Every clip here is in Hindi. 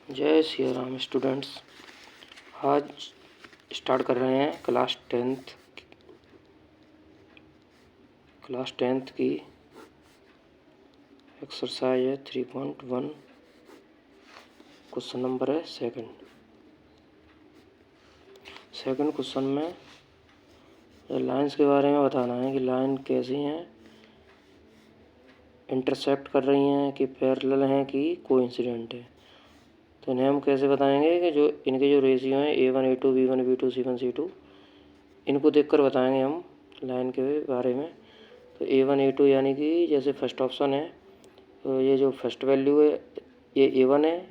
जय श्री राम स्टूडेंट्स। आज स्टार्ट कर रहे हैं क्लास टेंथ की एक्सरसाइज है 3.1। क्वेश्चन नंबर है सेकंड क्वेश्चन में लाइंस के बारे में बताना है कि लाइन कैसी हैं, इंटरसेक्ट कर रही हैं कि पैरेलल हैं कि कोइंसिडेंट है। तो इन्हें हम कैसे बताएंगे कि जो इनके जो रेशियो हैं A1 A2 B1 B2 C1 C2, इनको देखकर बताएंगे हम लाइन के बारे में। तो A1 A2 यानी कि जैसे फर्स्ट ऑप्शन है, तो ये जो फर्स्ट वैल्यू है ये A1 है,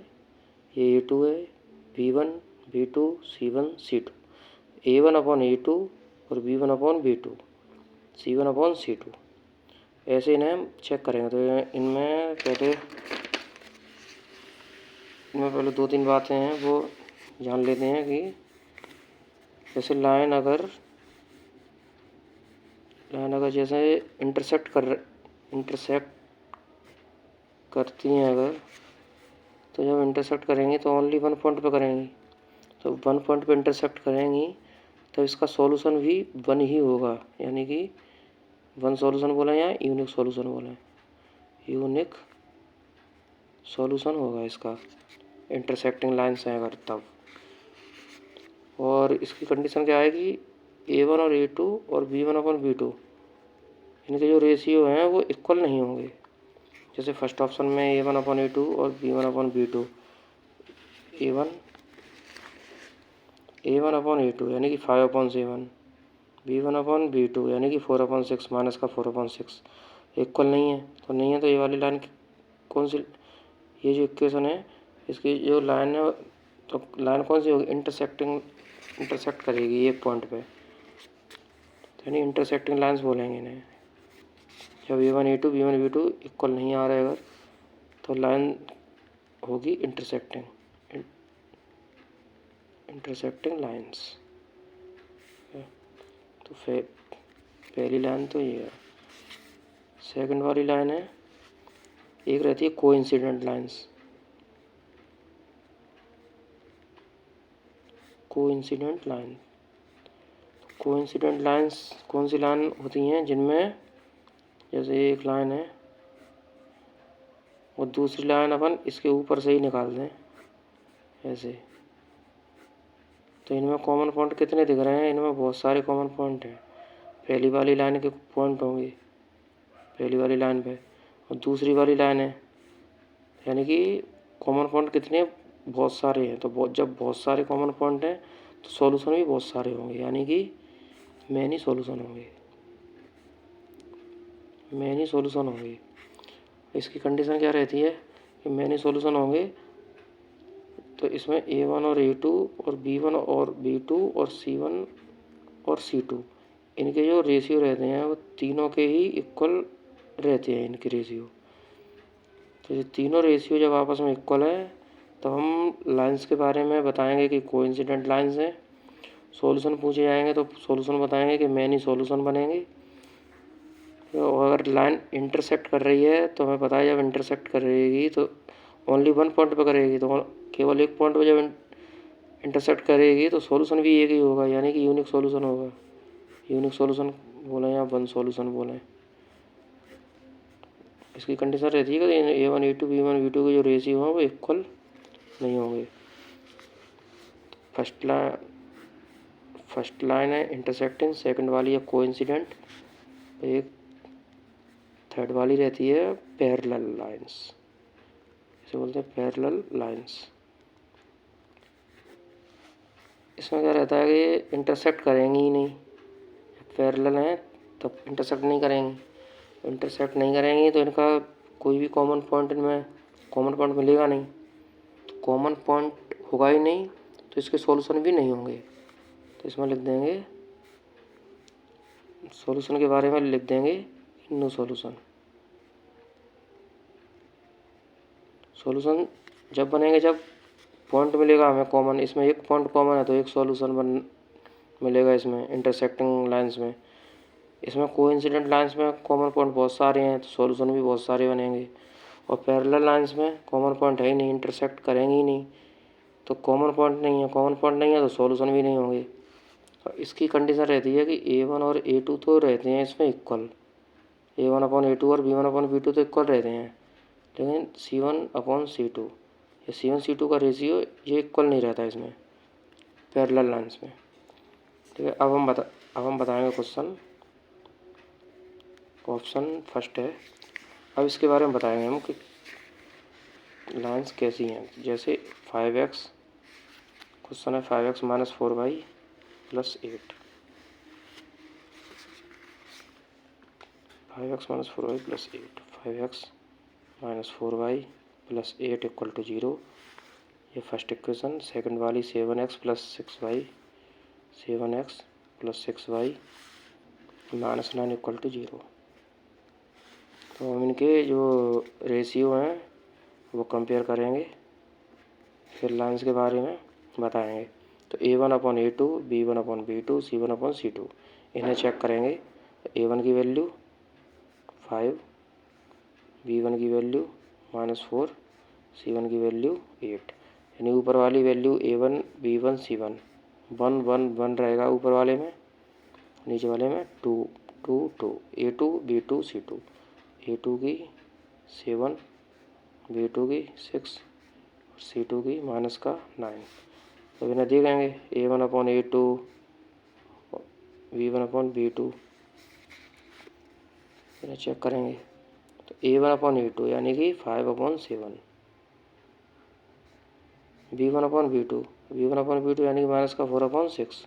ये A2 है, B1 B2 C1 C2, A1 upon A2 और B1 upon B2 C1 upon C2, ऐसे इन्हें हम चेक करेंगे। तो इनमें पहले दो तीन बातें हैं वो जान लेते हैं कि जैसे लाइन अगर जैसे इंटरसेक्ट करती हैं अगर, तो जब इंटरसेक्ट करेंगी तो ओनली वन पॉइंट पे करेंगी। तो वन पॉइंट पे इंटरसेक्ट करेंगी तो इसका सॉल्यूशन भी वन ही होगा, यानी कि वन सॉल्यूशन बोला या यूनिक सॉल्यूशन बोला, यूनिक सॉल्यूशन होगा इसका, इंटरसेक्टिंग लाइन्स हैं अगर तब। और इसकी कंडीशन क्या है कि A1 और A2 और B1 अपॉन B2 इनके जो रेशियो हैं वो इक्वल नहीं होंगे। जैसे फर्स्ट ऑप्शन में A1 अपॉन A2 और B1 upon B2, A1 upon A2 यानी कि 5 अपॉन 7, B1 अपॉन B2 यानी कि 4 अपॉन 6 माइनस का 4 अपॉन 6 इक्वल नहीं है। तो नहीं है तो ये वाली लाइन कौन सी, ये जो इक्वेशन है इसकी जो लाइन है, तो लाइन कौन सी होगी, इंटरसेक्ट करेगी एक पॉइंट पे, तो यानी इंटरसेक्टिंग लाइन्स बोलेंगे इन्हें। जब A1 A2 B1 B2 equal नहीं आ रहा है अगर, तो लाइन होगी इंटरसेक्टिंग लाइन्स। तो पहली लाइन तो ये है। सेकंड वाली लाइन है, एक रहती है कोइंसिडेंट लाइन्स। कोइंसिडेंट लाइन्स कौन सी लाइन होती हैं, जिनमें जैसे एक लाइन है और दूसरी लाइन अपन इसके ऊपर से ही निकाल दें ऐसे, तो इनमें कॉमन पॉइंट कितने दिख रहे हैं, इनमें बहुत सारे कॉमन पॉइंट हैं। पहली वाली लाइन के पॉइंट होंगे पहली वाली लाइन पे, और दूसरी वाली लाइन है, यानी कि कॉमन पॉइंट कितने, बहुत सारे हैं। तो जब बहुत सारे कॉमन पॉइंट हैं तो सॉल्यूशन भी बहुत सारे होंगे, यानी कि मैनी सॉल्यूशन होंगे। इसकी कंडीशन क्या रहती है कि मैनी सॉल्यूशन होंगे, तो इसमें A1 और A2 और B1 और B2 और C1 और C2 इनके जो रेशियो रहते हैं वो तीनों के ही इक्वल रहते हैं इनके रेशियो। तो ये तीनों रेशियो जब आपस में इक्वल है तो हम लाइंस के बारे में बताएंगे कि कोइंसिडेंट लाइंस हैं। सॉल्यूशन पूछे जाएंगे तो सॉल्यूशन बताएंगे कि मैनी सॉल्यूशन बनेंगे। तो अगर लाइन इंटरसेक्ट कर रही है तो हमें पता है जब इंटरसेक्ट करेगी तो ओनली वन पॉइंट पर करेगी, तो केवल एक पॉइंट पर जब इंटरसेक्ट करेगी तो सॉल्यूशन भी एक ही होगा, यानी कि यूनिक सॉल्यूशन होगा। यूनिक सॉल्यूशन बोलें या वन सॉल्यूशन बोलें, इसकी कंडीशन रहती है कि A1 A2 B1 B2 के जो रेशियो हैं वो इक्वल नहीं होंगे। फर्स्ट लाइन है इंटरसेक्टिंग, सेकंड वाली है कोइंसिडेंट, एक थर्ड वाली रहती है पैरेलल लाइंस, इसे बोलते हैं पैरेलल लाइंस। इसमें क्या रहता है कि इंटरसेक्ट करेंगी ही नहीं, पैरेलल हैं तब इंटरसेक्ट नहीं करेंगी तो इनका कोई भी कॉमन पॉइंट मिलेगा नहीं। तो कॉमन पॉइंट होगा ही नहीं तो इसके सॉल्यूशन भी नहीं होंगे। तो इसमें लिख देंगे, सॉल्यूशन के बारे में लिख देंगे नो सॉल्यूशन। सॉल्यूशन जब बनेंगे जब पॉइंट मिलेगा हमें कॉमन, इसमें एक पॉइंट कॉमन है तो एक सॉल्यूशन मिलेगा इसमें इंटरसेक्टिंग लाइंस में। इसमें कोइंसिडेंट लाइंस में कॉमन पॉइंट बहुत सारे हैं तो सॉल्यूशन भी बहुत सारे बनेंगे। और पैरेलल लाइंस में कॉमन पॉइंट है ही नहीं, इंटरसेक्ट करेंगे ही नहीं, तो कॉमन पॉइंट नहीं है तो सॉल्यूशन भी नहीं होंगे। और इसकी कंडीशन रहती है कि A1 और A2 तो रहते हैं इसमें इक्वल, A1/A2 और B1/B2 तो इक्वल रहते हैं, लेकिन C1/C2 या C1/C2 का रेशियो ये इक्वल नहीं रहता इसमें पैरेलल लाइंस में। ठीक है, अब हम बताएंगे क्वेश्चन। ऑप्शन फर्स्ट है। अब इसके बारे में बताएंगे हम कि लाइंस कैसी हैं। जैसे 5x, क्वेश्चन है 5x - 4y + 8, 5x - 4y + 8, 5x - 4y + 8 = 0। ये फर्स्ट इक्वेशन। सेकंड वाली 7x + 6y, 7x + 6y - 9 = 0। तो हम इनके जो रेशियो हैं वो कंपेयर करेंगे, फिर लाइंस के बारे में बताएंगे। तो A1/A2, B1/B2, C1/C2 इन्हें चेक करेंगे। A1 की वैल्यू 5, B1 की वैल्यू -4, C1 की वैल्यू 8, यानी ऊपर वाली वैल्यू A1, B1, C1 1 1 1 रहेगा ऊपर वाले में, नीचे वाले में 2 2 2, A2, B2, C2, A2 की 7, B2 की 6 और C2 की -9। तो इन्हें देखेंगे A1/A2, B1/B2, इन्हें चेक करेंगे। तो A1/A2 यानी कि 5/7, B1/B2 यानी कि -4/6,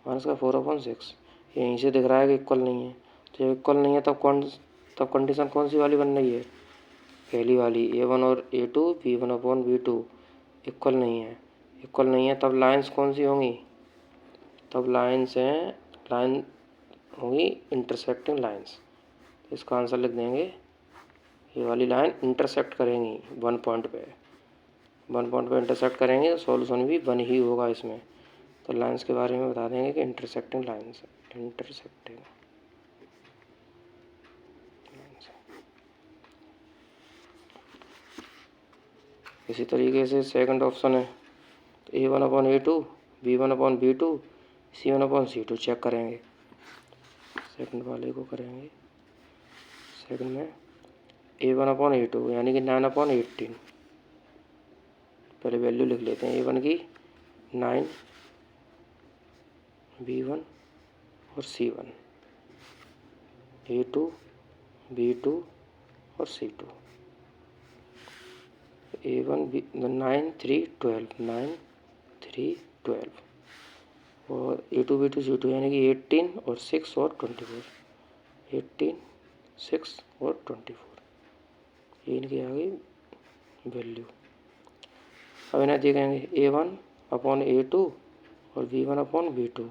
-4/6। यहीं से दिख रहा है कि इक्वल नहीं है। तो जब इक्वल नहीं है तब कंडीशन कौन सी वाली बन रही है? पहली वाली, A1 और A2 B1/B2 इक्वल नहीं है, तब लाइंस कौन सी होंगी? तब लाइन होंगी इंटरसेक्टिंग लाइंस। इसका आंसर लिख देंगे, ये वाली लाइन इंटरसेक्ट करेंगी 1 पॉइंट पे, 1 पॉइंट पे इंटरसेक्ट करेंगे, सॉल्यूशन भी 1 ही होगा इसमें। तो लाइंस के बारे में बता देंगे कि इंटरसेक्टिंग लाइंस, इंटरसेक्टिंग लाइंस। इसी तरीके से सेकंड ऑप्शन है। तो A1/A2, B1/B2, C1/C2 चेक करेंगे। सेकंड वाले को करेंगे। सेकंड में A1/A2 यानी कि 9/18, पहले वैल्यू लिख लेते हैं। A1 की 9, B1 और C1, A2, B2 और C2, A1 9 3 12, 9 3 12 और A2 B2 C2 यानी कि 18 और 6 और 24, 18 6 और 24, ये इनकी आ गई वैल्यू। अब इन्हें देखेंगे A1/A2 और B1/B2।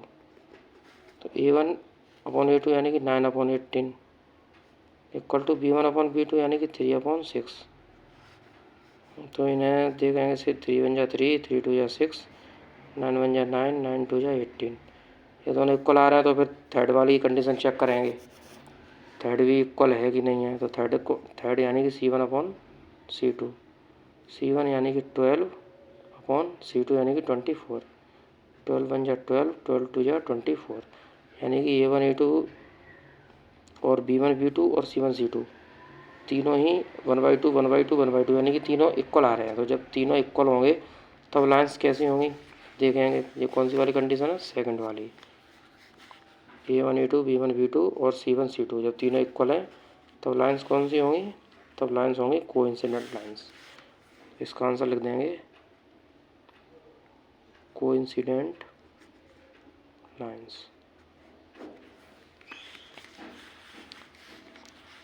तो A1/A2 यानी कि 9/18 = B1/B2 यानी कि 3/6। तो इन्हें देखेंगे से 3 1 जा 3, 3 2 जा 6, 9 1 जा 9, 9 2 जा 18। ये दोनों इक्वल आ रहा है तो फिर थर्ड वाली कंडीशन चेक करेंगे, थर्ड भी इक्वल है कि नहीं है। तो थर्ड यानी कि C1/C2, C1 यानी कि 12/C2 यानी कि 24, 12 1 जा 12, 12 2 जा 24, यानी कि A1/A2 और B1/B2 और C1/C2 तीनों ही 1/2 1/2 1/2 यानी कि तीनों इक्वल आ रहे हैं। तो जब तीनों इक्वल होंगे तब लाइंस कैसी होंगी देखेंगे। ये कौन सी वाली कंडीशन है? सेकंड वाली। A1/A2 B1/B2 और C1/C2 जब तीनों इक्वल हैं तब लाइंस कौन सी होंगी? तब लाइंस होंगी कोइंसिडेंट लाइंस। इसका आंसर लिख देंगे कोइंसिडेंट लाइंस।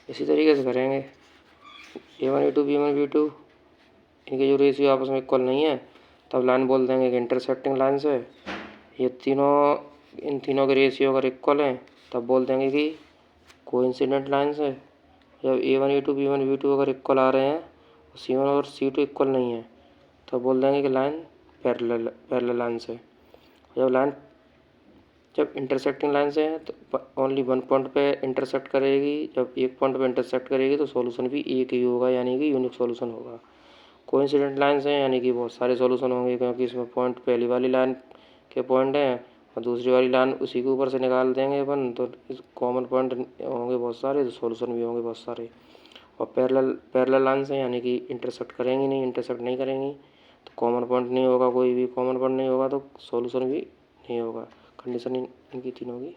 इसी तरीके से करेंगे। A1/A2 B1/B2 इनके जो रेशियो आपस में इक्वल नहीं है तब लाइन बोल देंगे कि इंटरसेक्टिंग लाइंस है। ये इन तीनों के रेशियो अगर इक्वल हैं तब बोल देंगे कि कोइंसिडेंट लाइंस है। जब A1/A2 B1/B2 अगर इक्वल आ रहे हैं और C1 और C2 इक्वल नहीं है तब बोल देंगे कि लाइन पैरेलल लाइंस है। जब लाइन जब इंटरसेक्टिंग लाइन से है तो ओनली वन पॉइंट पे इंटरसेक्ट करेगी, जब एक पॉइंट पे इंटरसेक्ट करेगी तो सॉल्यूशन भी एक ही होगा, यानी कि यूनिक सॉल्यूशन होगा। कोइंसिडेंट लाइन से हैं यानी कि बहुत सारे सॉल्यूशन होंगे, क्योंकि इसमें पॉइंट पहली वाली लाइन के पॉइंट हैं और दूसरी वाली लाइन उसी के ऊपर से निकाल देंगे अपन, तो इस कॉमन पॉइंट होंगे बहुत सारे, तो सॉल्यूशन भी होंगे बहुत सारे। और पैरेलल लाइन से यानी कि इंटरसेक्ट करेंगी नहीं, इंटरसेक्ट नहीं करेंगी तो कॉमन पॉइंट नहीं होगा, कोई भी कॉमन पॉइंट नहीं होगा तो सॉल्यूशन भी नहीं होगा। कंडीशन इनकी तीनों की